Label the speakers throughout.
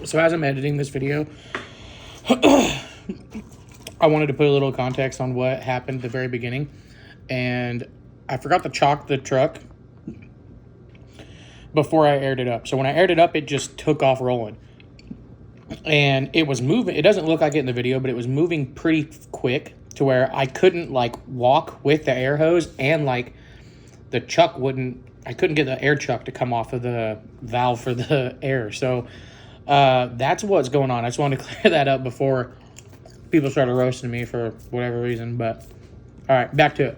Speaker 1: So as I'm editing this video, I wanted to put a little context on what happened at the very beginning. And I forgot to chalk the truck before I aired it up. So when I aired it up, it just took off rolling. And it was moving. It doesn't look like it in the video, but it was moving pretty quick to where I couldn't like walk with the air hose, and like the chuck wouldn't, I couldn't get the air chuck to come off of the valve for the air. So that's what's going on. I just wanted to clear that up before people started roasting me for whatever reason. But all right, back to it.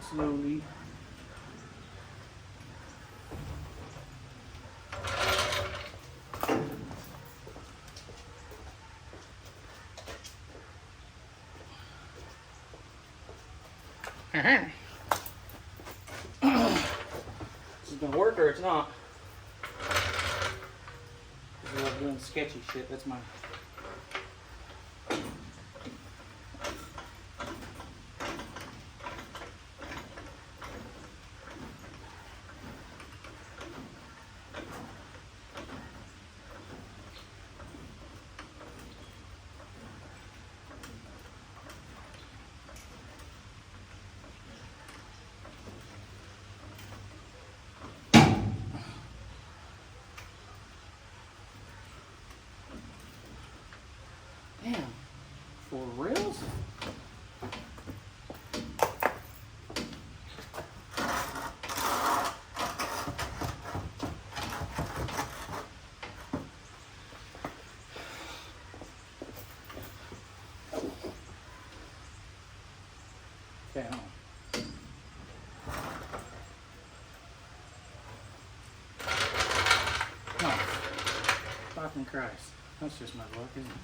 Speaker 1: Slowly. This is gonna work or it's not. I love doing sketchy shit. That's my. For reals? Okay, hold on. Oh, fucking Christ. That's just my luck, isn't it?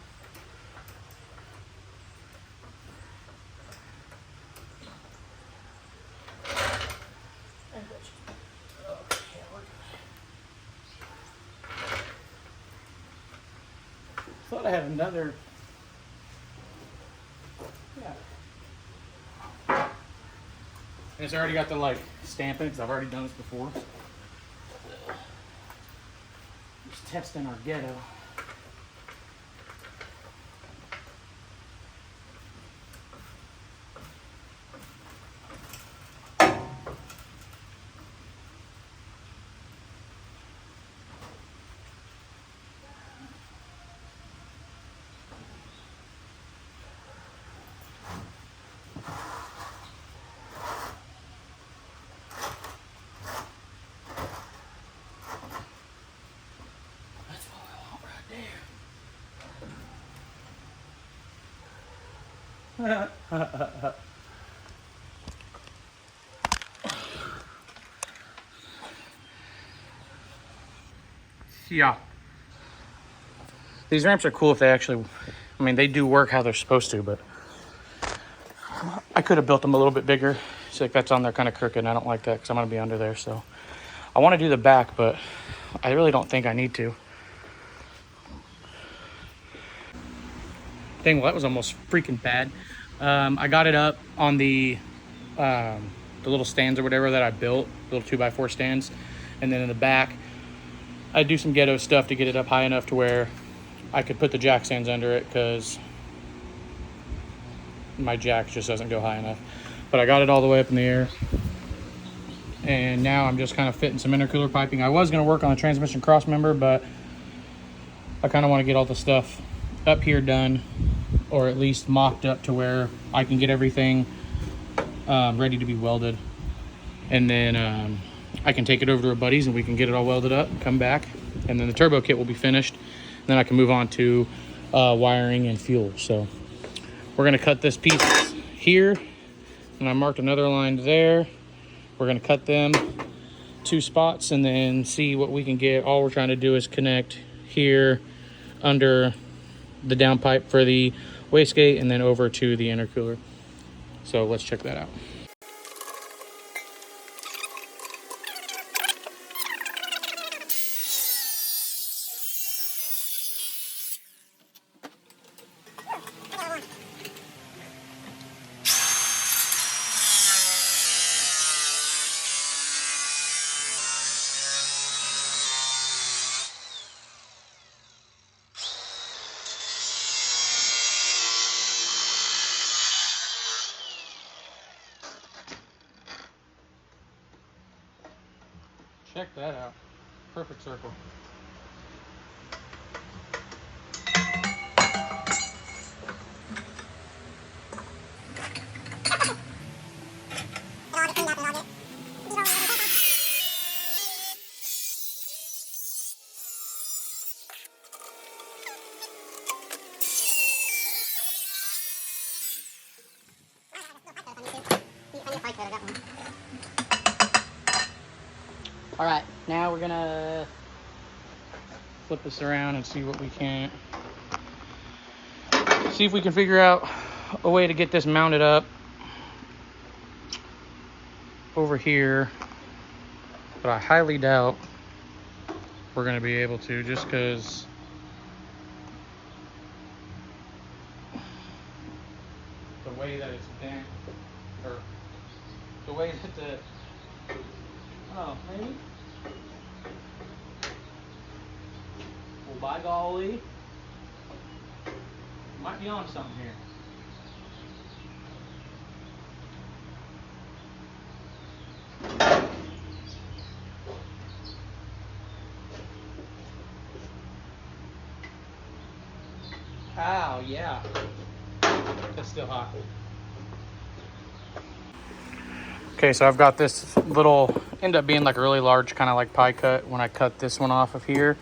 Speaker 1: Thought I had another. Yeah. And it's already got the like stamping because I've already done this before. Just testing our ghetto. Yeah. These ramps are cool if they actually, I mean, they do work how they're supposed to, but I could have built them a little bit bigger. See, like that's on there kind of crooked, and I don't like that because I'm going to be under there. So I want to do the back, but I really don't think I need to. Dang, well, that was almost freaking bad. I got it up on the little stands or whatever that I built, little 2x4 stands. And then in the back, I do some ghetto stuff to get it up high enough to where I could put the jack stands under it because my jack just doesn't go high enough. But I got it all the way up in the air. And now I'm just kind of fitting some intercooler piping. I was going to work on the transmission cross member, but I kind of want to get all the stuff up here done, or at least mocked up to where I can get everything ready to be welded. And then I can take it over to a buddy's and we can get it all welded up and come back. And then the turbo kit will be finished. And then I can move on to wiring and fuel. So we're gonna cut this piece here, and I marked another line there. We're gonna cut them 2 spots and then see what we can get. All we're trying to do is connect here under the downpipe for the wastegate and then over to the intercooler. So let's check that out. Check that out. Perfect circle. All right, now we're gonna flip this around and see what we can. See if we can figure out a way to get this mounted up over here, but I highly doubt we're gonna be able to, just because the way that it's bent, or the way that the, oh, maybe? Well, by golly, might be on something here. Ow, yeah. It's still hot. Okay, so I've got this little, end up being like a really large kind of like pie cut when I cut this one off of here.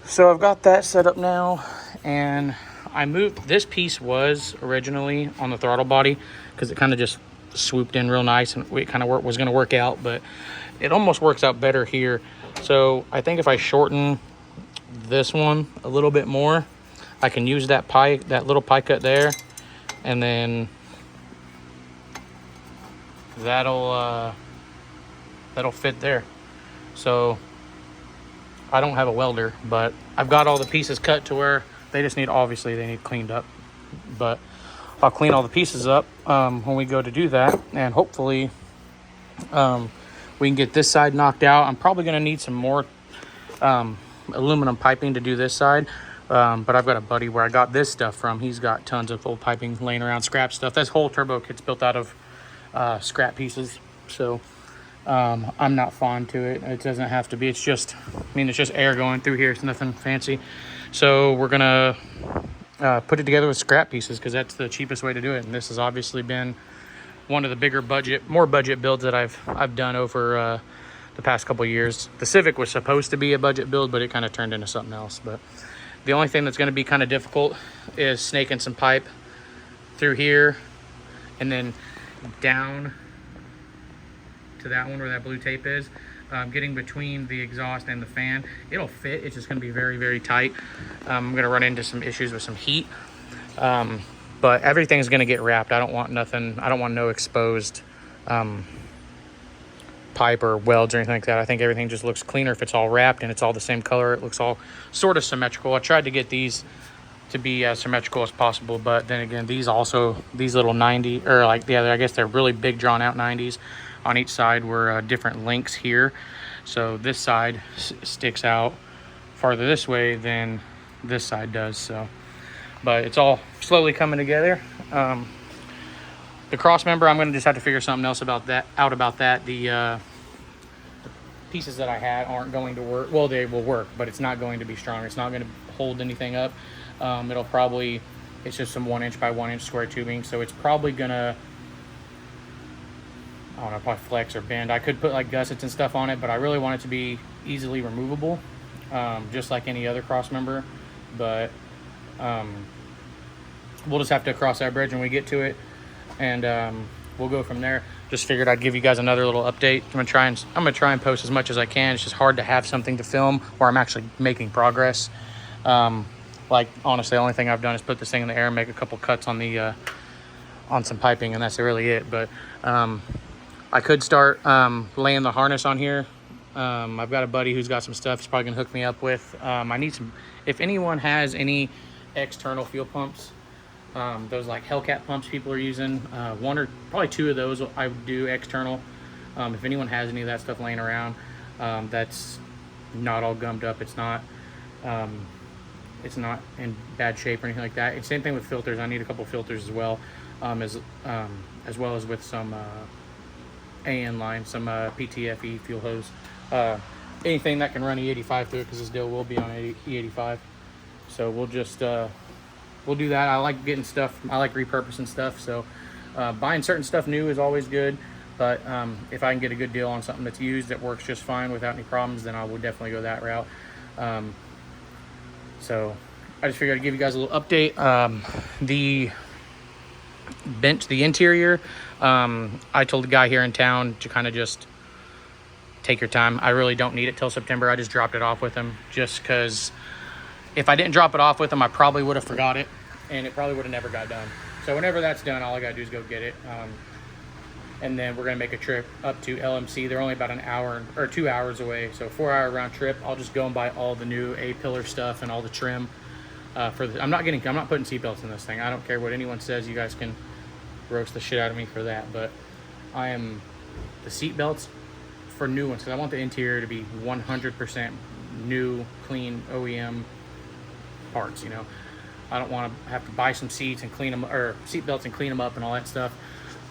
Speaker 1: So I've got that set up now, and I moved, this piece was originally on the throttle body because it kind of just swooped in real nice, and it kind of was going to work out, but it almost works out better here. So I think if I shorten this one a little bit more, I can use that little pie cut there, and then that'll fit there. So I don't have a welder, but I've got all the pieces cut to where they just need, obviously they need cleaned up, but I'll clean all the pieces up when we go to do that, and hopefully we can get this side knocked out. I'm probably going to need some more aluminum piping to do this side, but I've got a buddy where I got this stuff from. He's got tons of old piping laying around, scrap stuff. This whole turbo kit's built out of scrap pieces, so I'm not fond to it. It doesn't have to be. It's just, I mean, it's just air going through here. It's nothing fancy. So we're gonna put it together with scrap pieces because that's the cheapest way to do it. And this has obviously been one of the bigger more budget builds that I've done over the past couple years. The Civic was supposed to be a budget build, but it kind of turned into something else. But the only thing that's going to be kind of difficult is snaking some pipe through here and then down to that one where that blue tape is, getting between the exhaust and the fan. It'll fit, it's just going to be very, very tight. I'm going to run into some issues with some heat, but everything's going to get wrapped. I don't want nothing, I don't want no exposed pipe or welds or anything like that. I think everything just looks cleaner if it's all wrapped and it's all the same color. It looks all sort of symmetrical. I tried to get these to be as symmetrical as possible, but then again, these little 90, or like, yeah, I guess they're really big drawn out 90s on each side were different lengths here. So this side sticks out farther this way than this side does. So, but it's all slowly coming together. The cross member, I'm going to just have to figure something else out about that. The pieces that I had aren't going to work. Well, they will work, but it's not going to be strong. It's not going to hold anything up. It'll probably, it's just some 1 inch by 1 inch square tubing. So it's probably gonna, I don't know, probably flex or bend. I could put like gussets and stuff on it, but I really want it to be easily removable, just like any other cross member. But we'll just have to cross that bridge when we get to it, and we'll go from there. Just figured I'd give you guys another little update. I'm gonna try and post as much as I can. It's just hard to have something to film where I'm actually making progress. Like honestly, the only thing I've done is put this thing in the air and make a couple cuts on the on some piping, and that's really it. But I could start laying the harness on here. I've got a buddy who's got some stuff he's probably gonna hook me up with. I need some, if anyone has any external fuel pumps, those like Hellcat pumps people are using, one or probably two of those I would do external. If anyone has any of that stuff laying around, that's not all gummed up, it's not in bad shape or anything like that. It's same thing with filters. I need a couple filters as well, as well as with some AN line, some PTFE fuel hose, anything that can run E85 through it, because this deal will be on E85. So we'll just we'll do that. I like getting stuff, I like repurposing stuff, so buying certain stuff new is always good, but if I can get a good deal on something that's used that works just fine without any problems, then I will definitely go that route. So I just figured I'd give you guys a little update. The interior, I told the guy here in town to kind of just take your time. I really don't need it till September. I just dropped it off with him just because if I didn't drop it off with him, I probably would have forgot it, and it probably would have never got done. So whenever that's done, all I gotta do is go get it. And then we're gonna make a trip up to LMC. They're only about an hour or 2 hours away, so 4-hour round trip. I'll just go and buy all the new A-pillar stuff and all the trim. I'm not putting seatbelts in this thing. I don't care what anyone says. You guys can roast the shit out of me for that, but the seatbelts for new ones, because I want the interior to be 100% new, clean OEM parts. You know, I don't want to have to buy some seats and clean them, or seatbelts and clean them up and all that stuff.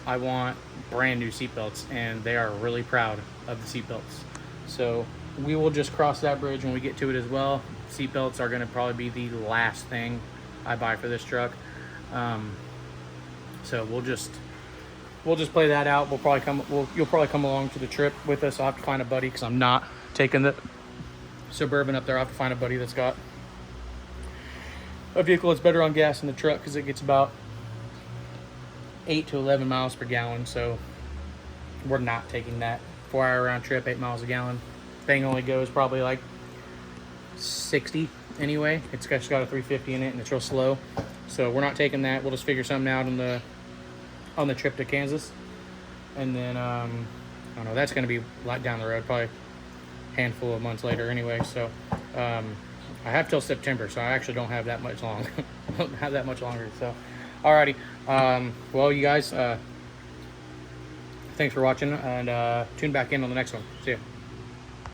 Speaker 1: I want brand new seatbelts, and they are really proud of the seatbelts. So we will just cross that bridge when we get to it as well. Seatbelts are going to probably be the last thing I buy for this truck. So we'll just play that out. You'll probably come along to the trip with us. I'll have to find a buddy because I'm not taking the Suburban up there. I'll have to find a buddy that's got a vehicle that's better on gas than the truck, because it gets about 8 to 11 miles per gallon. So we're not taking that 4-hour round trip, 8 miles a gallon. Thing only goes probably like 60 anyway. It's just got a 350 in it, and it's real slow. So we're not taking that. We'll just figure something out on the trip to Kansas. And then I don't know, that's going to be like down the road, probably a handful of months later anyway. So I have till September, so I actually don't have that much long. Don't have that much longer. So alrighty. Well, you guys, thanks for watching, and tune back in on the next one. See ya.